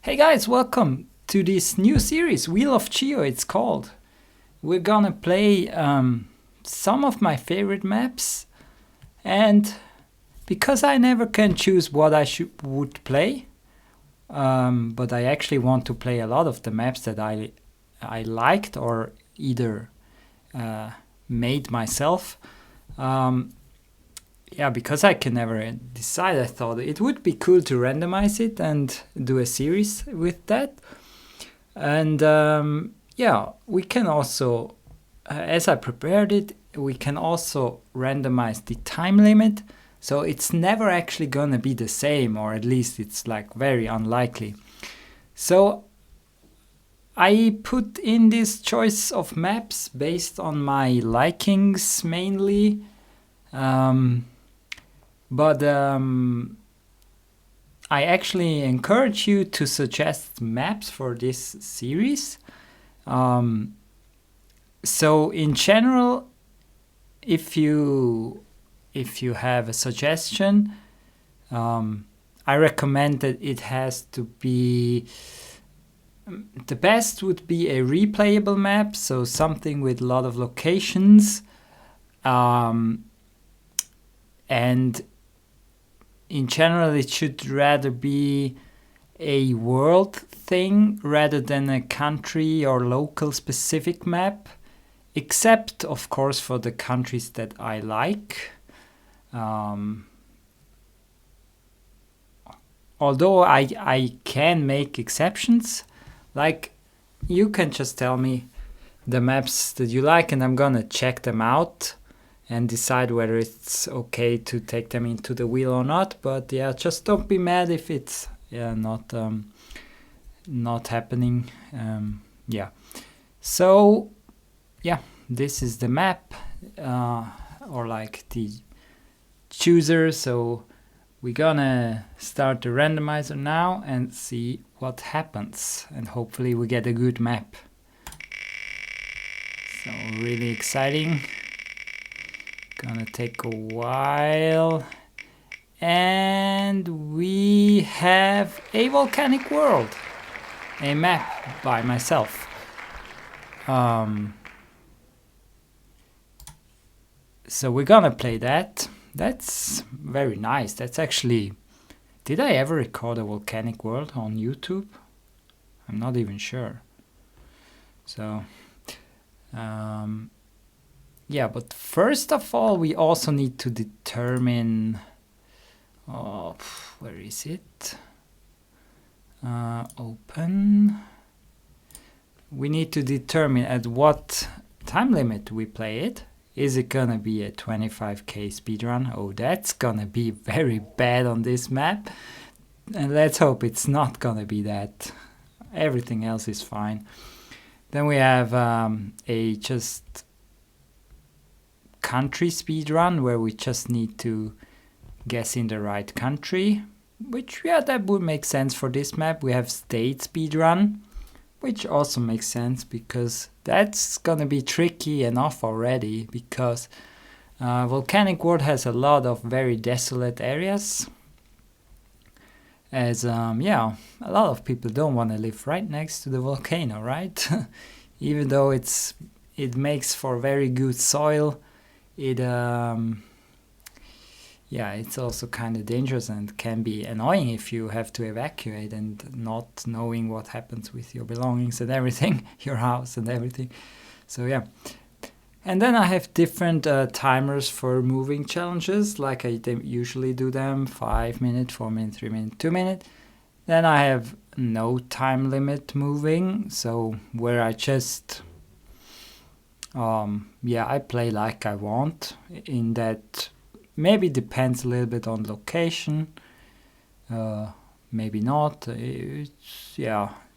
Hey guys, welcome to this new series, Wheel of Geo it's called. We're gonna play some of my favorite maps, and because I never can choose what I would play, but I actually want to play a lot of the maps that I liked or either made myself. Because I can never decide, I thought it would be cool to randomize it and do a series with that. And we can also, as I prepared it, we can also randomize the time limit. So it's never actually gonna be the same, or at least it's like very unlikely. So I put in this choice of maps based on my likings mainly. But I actually encourage you to suggest maps for this series. So in general, if you have a suggestion, I recommend that it has to be, the best would be a replayable map, so something with a lot of locations, and in general, it should rather be a world thing rather than a country or local specific map, except, of course, for the countries that I like. Although I can make exceptions, like you can just tell me the maps that you like and I'm gonna check them out and decide whether it's okay to take them into the wheel or not. But yeah, just don't be mad if it's not happening. So yeah, this is the map or like the chooser. So we're gonna start the randomizer now and see what happens, and hopefully we get a good map. So really exciting. Gonna take a while. And we have a volcanic world, a map by myself. So we're gonna play that. That's very nice. That's actually, did I ever record a volcanic world on YouTube? I'm not even sure. So but first of all, we also need to determine, where is it? Open. We need to determine at what time limit we play it. Is it gonna be a 25k speedrun? Oh, that's gonna be very bad on this map. And let's hope it's not gonna be that. Everything else is fine. Then we have a just country speedrun where we just need to guess in the right country, which that would make sense for this map. We have state speedrun, which also makes sense because that's gonna be tricky enough already, because volcanic world has a lot of very desolate areas, as a lot of people don't want to live right next to the volcano, right? Even though it makes for very good soil, it's also kind of dangerous and can be annoying if you have to evacuate and not knowing what happens with your belongings and everything, your house and everything. So yeah. And then I have different timers for moving challenges, like I usually do them: 5 minutes, 4 minutes, 3 minutes, 2 minutes. Then I have no time limit moving, so where I just I play like I want. In that, maybe depends a little bit on location, maybe not.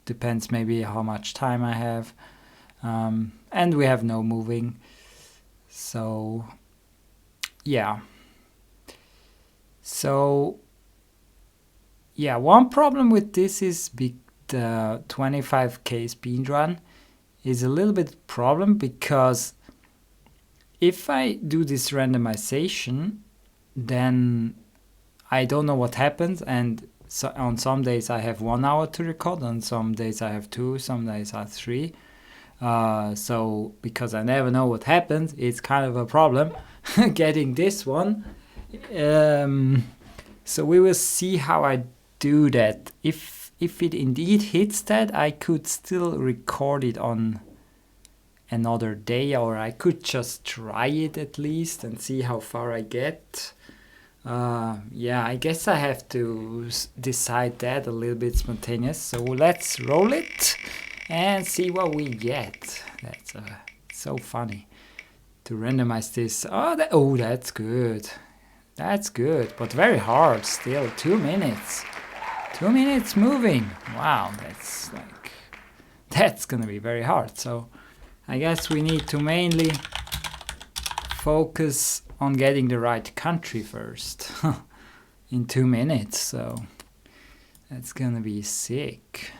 Depends maybe how much time I have. And we have no moving. So one problem with this is the 25k speedrun is a little bit problem, because if I do this randomization, then I don't know what happens, and so on some days I have 1 hour to record, on some days I have 2, some days I have 3. So because I never know what happens, it's kind of a problem getting this one. So we will see how I do that. If it indeed hits that, I could still record it on another day, or I could just try it at least and see how far I get. Yeah, I guess I have to decide that a little bit spontaneous. So let's roll it and see what we get. That's so funny to randomize this. Oh, that's good. That's good, but very hard still. 2 minutes. 2 minutes moving. Wow, that's gonna be very hard. So I guess we need to mainly focus on getting the right country first in 2 minutes. So that's gonna be sick.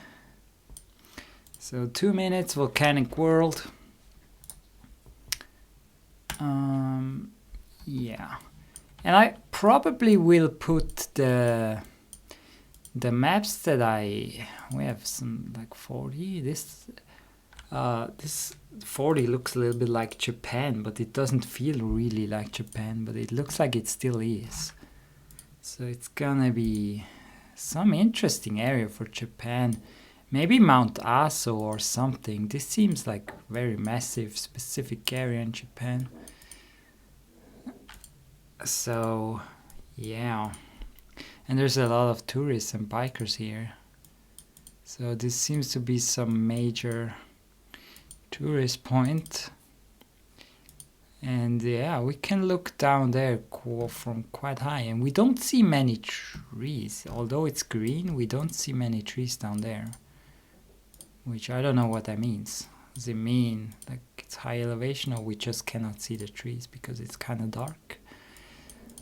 So 2 minutes, volcanic world. Yeah. And I probably will put the maps that we have some like 40. This 40 looks a little bit like Japan, but it doesn't feel really like Japan, but it looks like it still is. So it's gonna be some interesting area for Japan. Maybe Mount Aso or something. This seems like very massive, specific area in Japan. So, yeah. And there's a lot of tourists and bikers here. So this seems to be some major tourist point. And yeah, we can look down there from quite high. And we don't see many trees. Although it's green, we don't see many trees down there. Which I don't know what that means. Does it mean like it's high elevation, or we just cannot see the trees because it's kind of dark?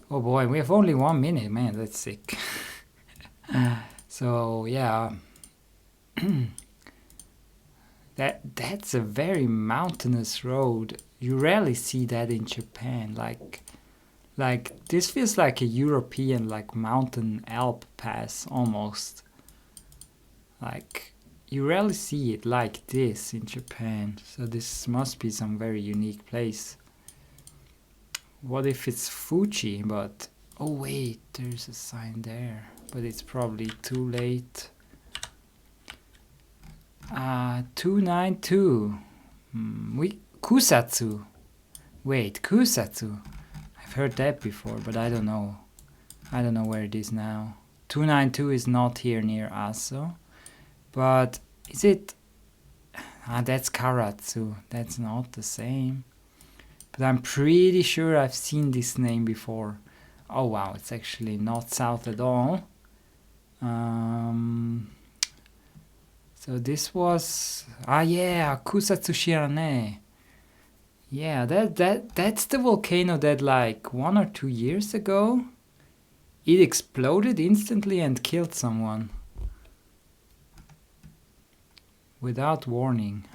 Oh boy, we have only 1 minute, man, that's sick. So yeah, that's a very mountainous road. You rarely see that in Japan. Like this feels like a European like mountain Alp pass almost. Like you rarely see it like this in Japan. So this must be some very unique place. What if it's Fuji? But oh wait, there's a sign there, but it's probably too late. 292. Kusatsu. Wait, Kusatsu. I've heard that before, but I don't know. I don't know where it is now. 292 is not here near Aso. But is it? That's Karatsu. That's not the same. But I'm pretty sure I've seen this name before. Oh wow, it's actually not south at all. So this was yeah, Kusatsu Shirane. Yeah, that's the volcano that like 1 or 2 years ago it exploded instantly and killed someone without warning.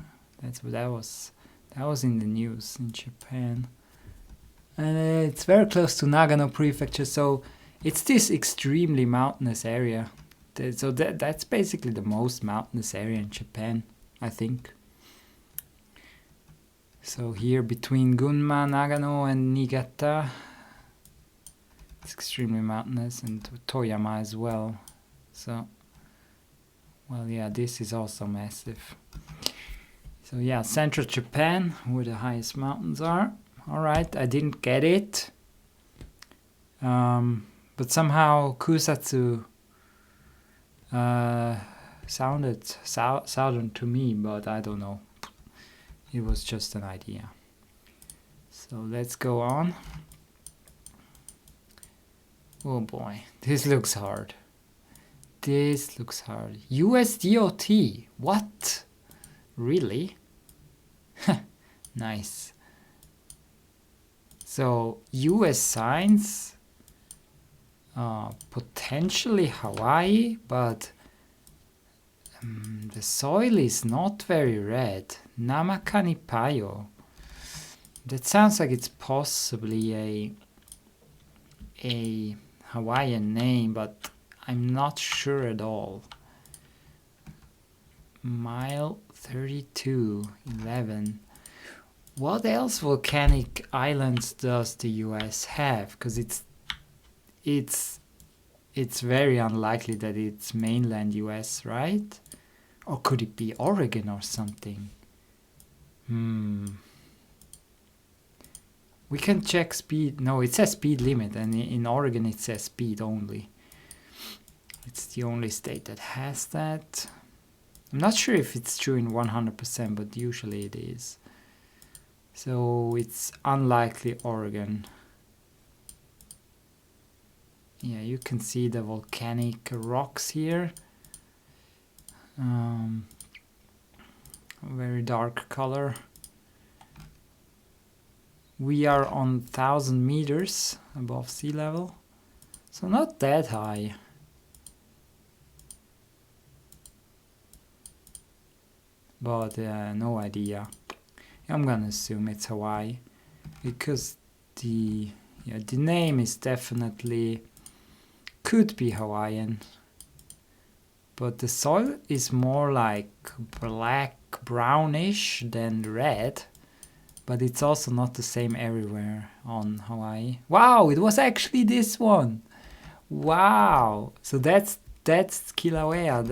That was in the news in Japan. And it's very close to Nagano Prefecture, so it's this extremely mountainous area. So that's basically the most mountainous area in Japan, I think. So here between Gunma, Nagano and Niigata, it's extremely mountainous, and Toyama as well. So, well, yeah, this is also massive. So yeah, central Japan, where the highest mountains are. Alright, I didn't get it. But somehow Kusatsu sounded southern to me, but I don't know. It was just an idea. So let's go on. Oh boy, this looks hard. This looks hard. USDOT, what? Really? Nice. So US signs, potentially Hawaii, but the soil is not very red. Namakanipayo. That sounds like it's possibly a Hawaiian name, but I'm not sure at all. Mile 3211. What else volcanic islands does the US have? Because it's very unlikely that it's mainland US, right? Or could it be Oregon or something? We can check speed. No, it says speed limit, and in Oregon it says speed only. It's the only state that has that. I'm not sure if it's true in 100%, but usually it is. So it's unlikely Oregon. Yeah, you can see the volcanic rocks here. Very dark color. We are on 1,000 meters above sea level, so not that high. But no idea. I'm gonna assume it's Hawaii, because the name is definitely could be Hawaiian, but the soil is more like black brownish than red, but it's also not the same everywhere on Hawaii. Wow, it was actually this one. Wow, so that's Kilauea.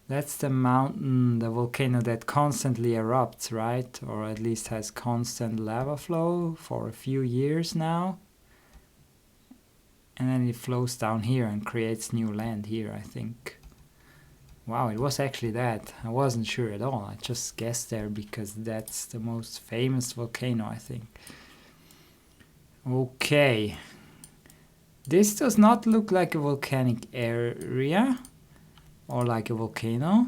That's the mountain, the volcano that constantly erupts, right? Or at least has constant lava flow for a few years now. And then it flows down here and creates new land here, I think. Wow, it was actually that. I wasn't sure at all. I just guessed there because that's the most famous volcano, I think. Okay. This does not look like a volcanic area or like a volcano,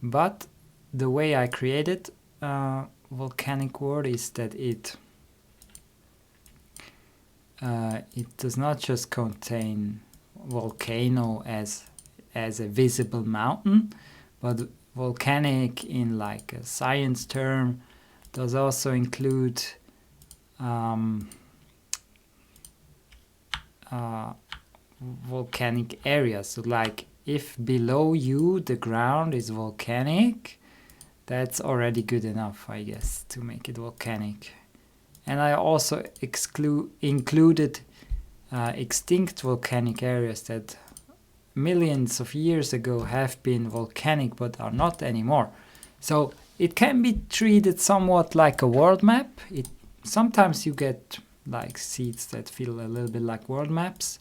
but the way I created volcanic word is that it does not just contain volcano as a visible mountain, but volcanic in like a science term does also include volcanic areas. So like if below you the ground is volcanic, that's already good enough, I guess, to make it volcanic. And I also included extinct volcanic areas that millions of years ago have been volcanic but are not anymore. So it can be treated somewhat like a world map. Sometimes you get like seeds that feel a little bit like world maps.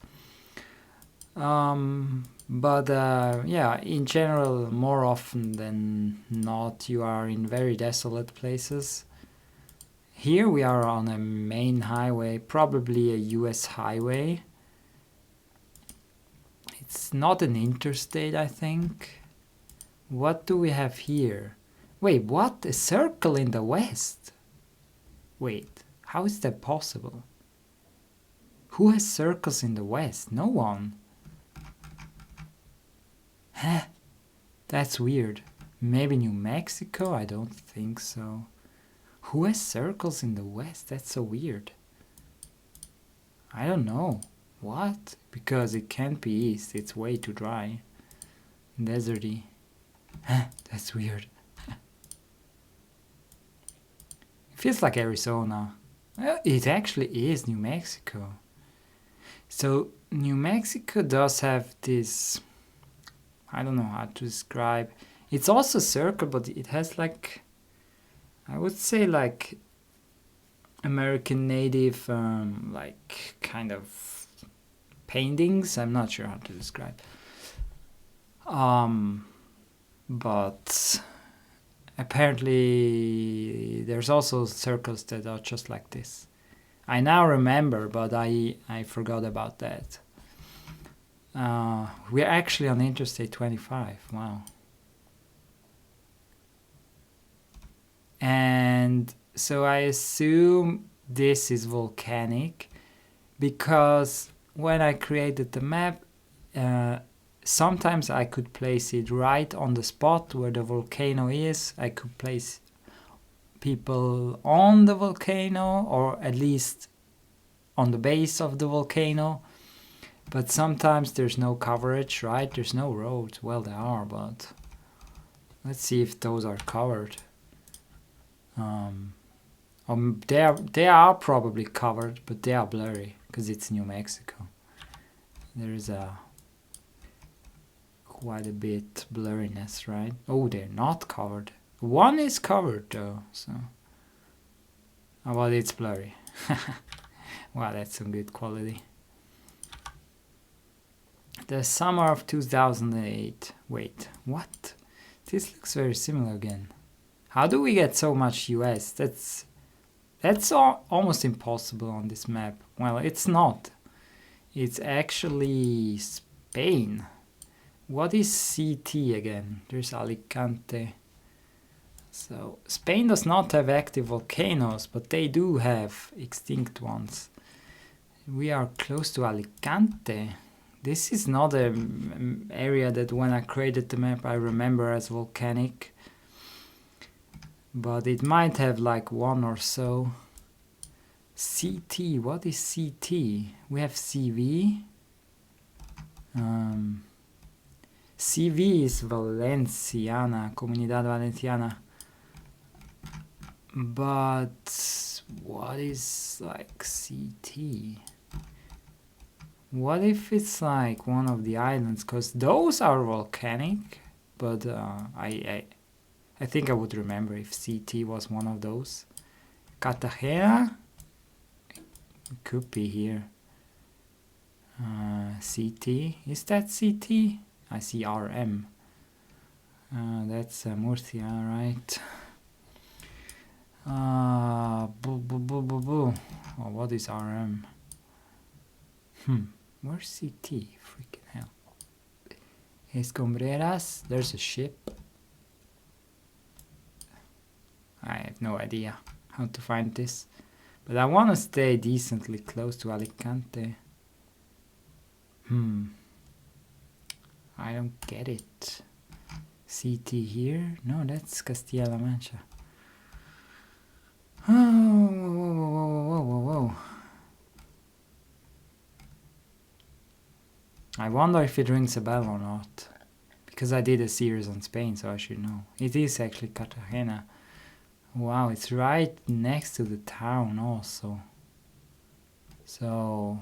But yeah, in general, more often than not, you are in very desolate places. Here we are on a main highway, probably a US highway. It's not an interstate, I think. What do we have here? Wait, what? A circle in the west? Wait, how is that possible? Who has circles in the west? No one. Huh? That's weird. Maybe New Mexico? I don't think so. Who has circles in the west? That's so weird. I don't know. What? Because it can't be east. It's way too dry. Deserty. Huh? That's weird. It feels like Arizona. Well, it actually is New Mexico. So New Mexico does have this, I don't know how to describe. It's also a circle, but it has like, I would say like American native, like kind of paintings. I'm not sure how to describe. But apparently there's also circles that are just like this. I now remember, but I forgot about that. We're actually on Interstate 25. Wow. And so I assume this is volcanic because when I created the map, sometimes I could place it right on the spot where the volcano is. I could place people on the volcano, or at least on the base of the volcano. But sometimes there's no coverage, right? There's no roads. Well, there are, but let's see if those are covered. They are probably covered, but they are blurry because it's New Mexico. There is quite a bit blurriness, right? Oh, they're not covered. One is covered though, so. Oh, well, it's blurry. Wow, that's some good quality. The summer of 2008. Wait, what? This looks very similar again. How do we get so much US? That's almost impossible on this map. Well, it's not. It's actually Spain. What is CT again? There's Alicante. So Spain does not have active volcanoes, but they do have extinct ones. We are close to Alicante. This is not an area that when I created the map I remember as volcanic. But it might have like one or so. CT, what is CT? We have CV. CV is Valenciana, Comunidad Valenciana. But what is like CT? What if it's like one of the islands? Because those are volcanic, but I think I would remember if CT was one of those. Cartagena? It could be here. CT? Is that CT? I see RM. That's Murcia, right? Oh, what is RM? Where's CT? Freaking hell. Escombreras. There's a ship. I have no idea how to find this. But I want to stay decently close to Alicante. I don't get it. CT here? No, that's Castilla-La Mancha. Whoa. I wonder if it rings a bell or not. Because I did a series on Spain, so I should know. It is actually Cartagena. Wow, it's right next to the town also. So,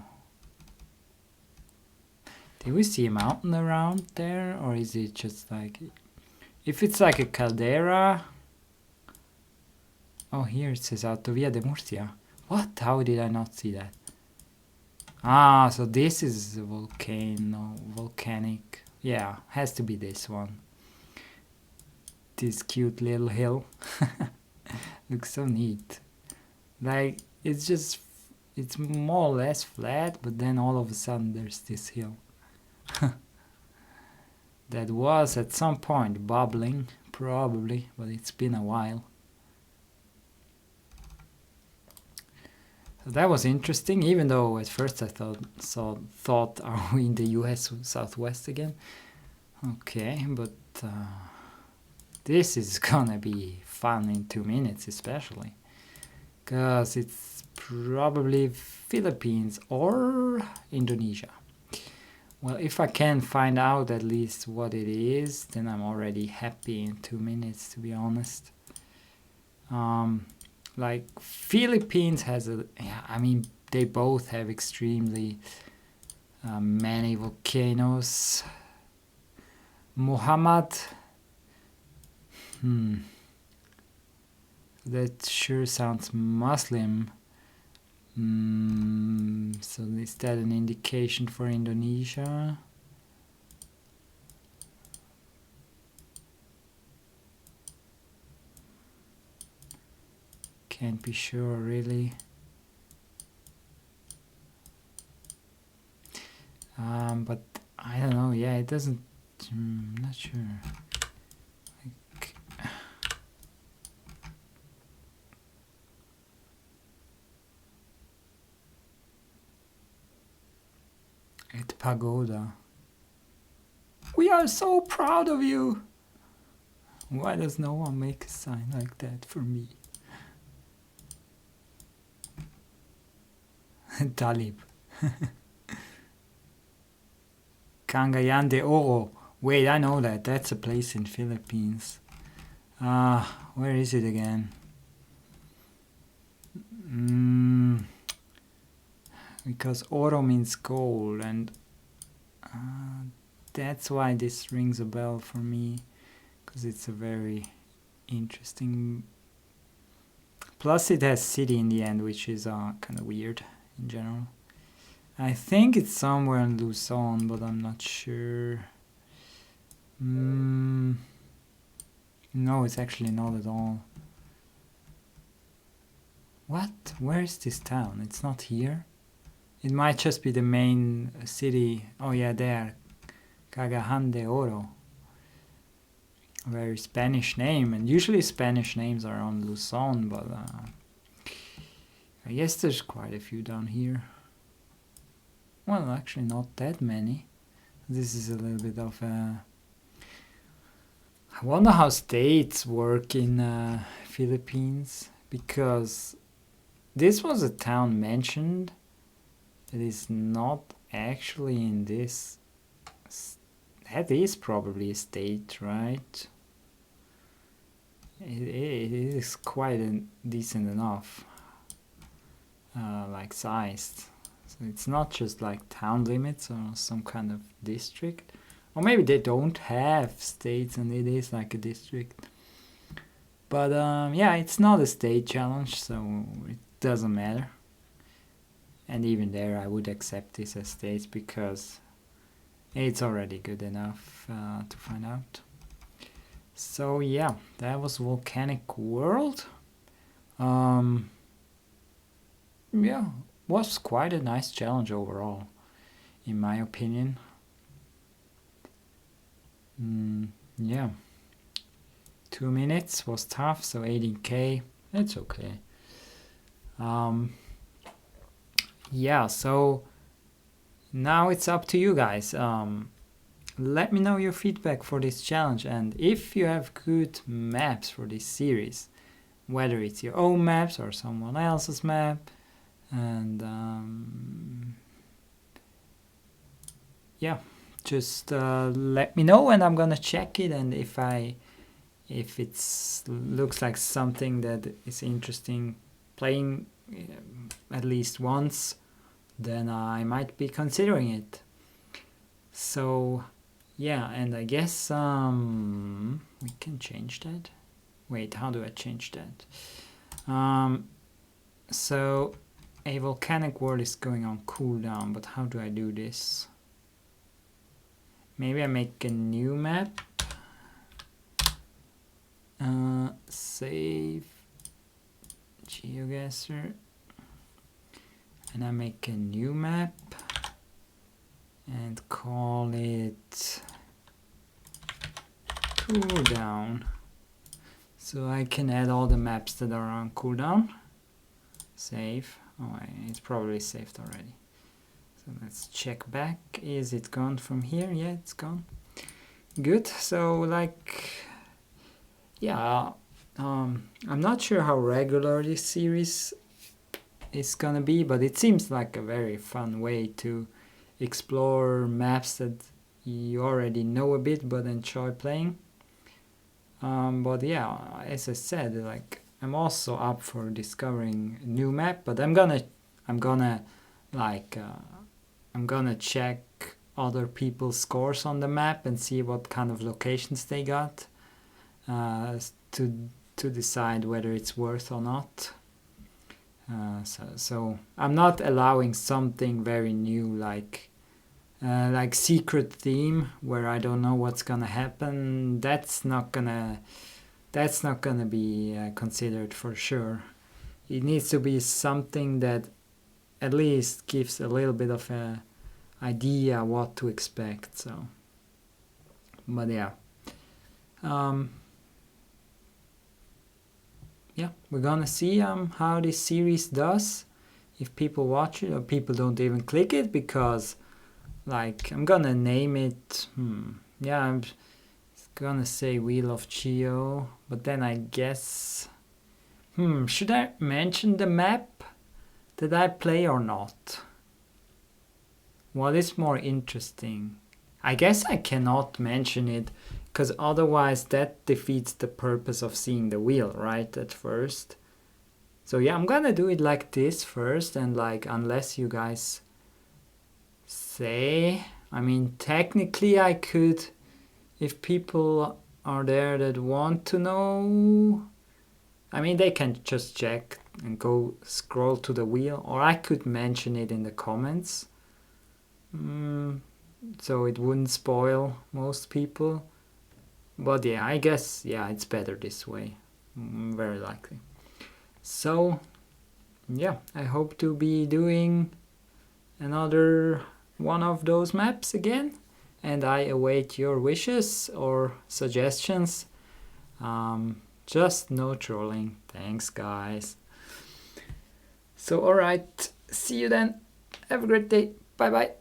do we see a mountain around there? Or is it just like... If it's like a caldera... Oh, here it says Autovía de Murcia. What? How did I not see that? Ah, so this is a volcanic. Yeah, has to be this one. This cute little hill. Looks so neat. Like, it's more or less flat, but then all of a sudden there's this hill. That was at some point bubbling, probably, but it's been a while. So that was interesting, even though at first I thought are we in the US Southwest again? Okay, but this is gonna be fun in 2 minutes especially. Because it's probably Philippines or Indonesia. Well, if I can find out at least what it is, then I'm already happy in 2 minutes, to be honest. Like Philippines has they both have extremely many volcanoes. Muhammad, that sure sounds Muslim. So is that an indication for Indonesia? Can't be sure, really. But I don't know. Yeah, it doesn't. I'm not sure. Like, at Pagoda. We are so proud of you. Why does no one make a sign like that for me? Talib. Cagayan de Oro. Wait, I know that. That's a place in Philippines. Where is it again? Because oro means gold, and that's why this rings a bell for me, because it's a very interesting. Plus, it has city in the end, which is kind of weird in general. I think it's somewhere in Luzon, but I'm not sure. No, it's actually not at all. What? Where is this town? It's not here? It might just be the main city. Oh yeah, there. Cagayan de Oro. A very Spanish name, and usually Spanish names are on Luzon, but I guess there's quite a few down here. Well, actually not that many. This is a little bit of a... I wonder how states work in Philippines, because this was a town mentioned that is not actually in this. That is probably a state, right? It is quite decent enough, like sized. So it's not just like town limits or some kind of district. Or maybe they don't have states and it is like a district. But yeah, it's not a state challenge, so it doesn't matter. And even there, I would accept this as states because it's already good enough to find out. So yeah, that was Volcanic World. Yeah, was quite a nice challenge overall, in my opinion. Yeah, 2 minutes was tough, so 18k, it's okay. Yeah, so now it's up to you guys. Let me know your feedback for this challenge, and if you have good maps for this series, whether it's your own maps or someone else's map, and yeah, just let me know and I'm gonna check it, and if it's looks like something that is interesting playing at least once, then I might be considering it. So yeah, and I guess we can change that. Wait, how do I change that? So a volcanic world is going on cooldown, but how do I do this? Maybe I make a new map. Save Geoguessr, and I make a new map and call it cooldown, so I can add all the maps that are on cooldown. Save. Oh, it's probably saved already. So let's check back. Is it gone from here? Yeah, it's gone. Good. So like, yeah, I'm not sure how regular this series is gonna be, but it seems like a very fun way to explore maps that you already know a bit but enjoy playing. But yeah, as I said, like, I'm also up for discovering a new map, but I'm gonna check other people's scores on the map and see what kind of locations they got, to decide whether it's worth or not. So I'm not allowing something very new like secret theme where I don't know what's gonna happen. That's not gonna be considered for sure. It needs to be something that at least gives a little bit of a idea what to expect. So, but yeah, yeah, we're gonna see how this series does, if people watch it or people don't even click it, because like I'm gonna name it. Yeah, I'm gonna say Wheel of Geo, but then I guess should I mention the map that I play or not? What is more interesting? I guess I cannot mention it because otherwise that defeats the purpose of seeing the wheel, right, at first. So yeah, I'm gonna do it like this first, and like unless you guys say, I mean, technically I could, if people are there that want to know, I mean, they can just check and go scroll to the wheel, or I could mention it in the comments. So it wouldn't spoil most people. But yeah, I guess, yeah, it's better this way. Very likely. So yeah, I hope to be doing another one of those maps again, and I await your wishes or suggestions. Just no trolling. Thanks, guys. So alright, see you then. Have a great day. Bye bye.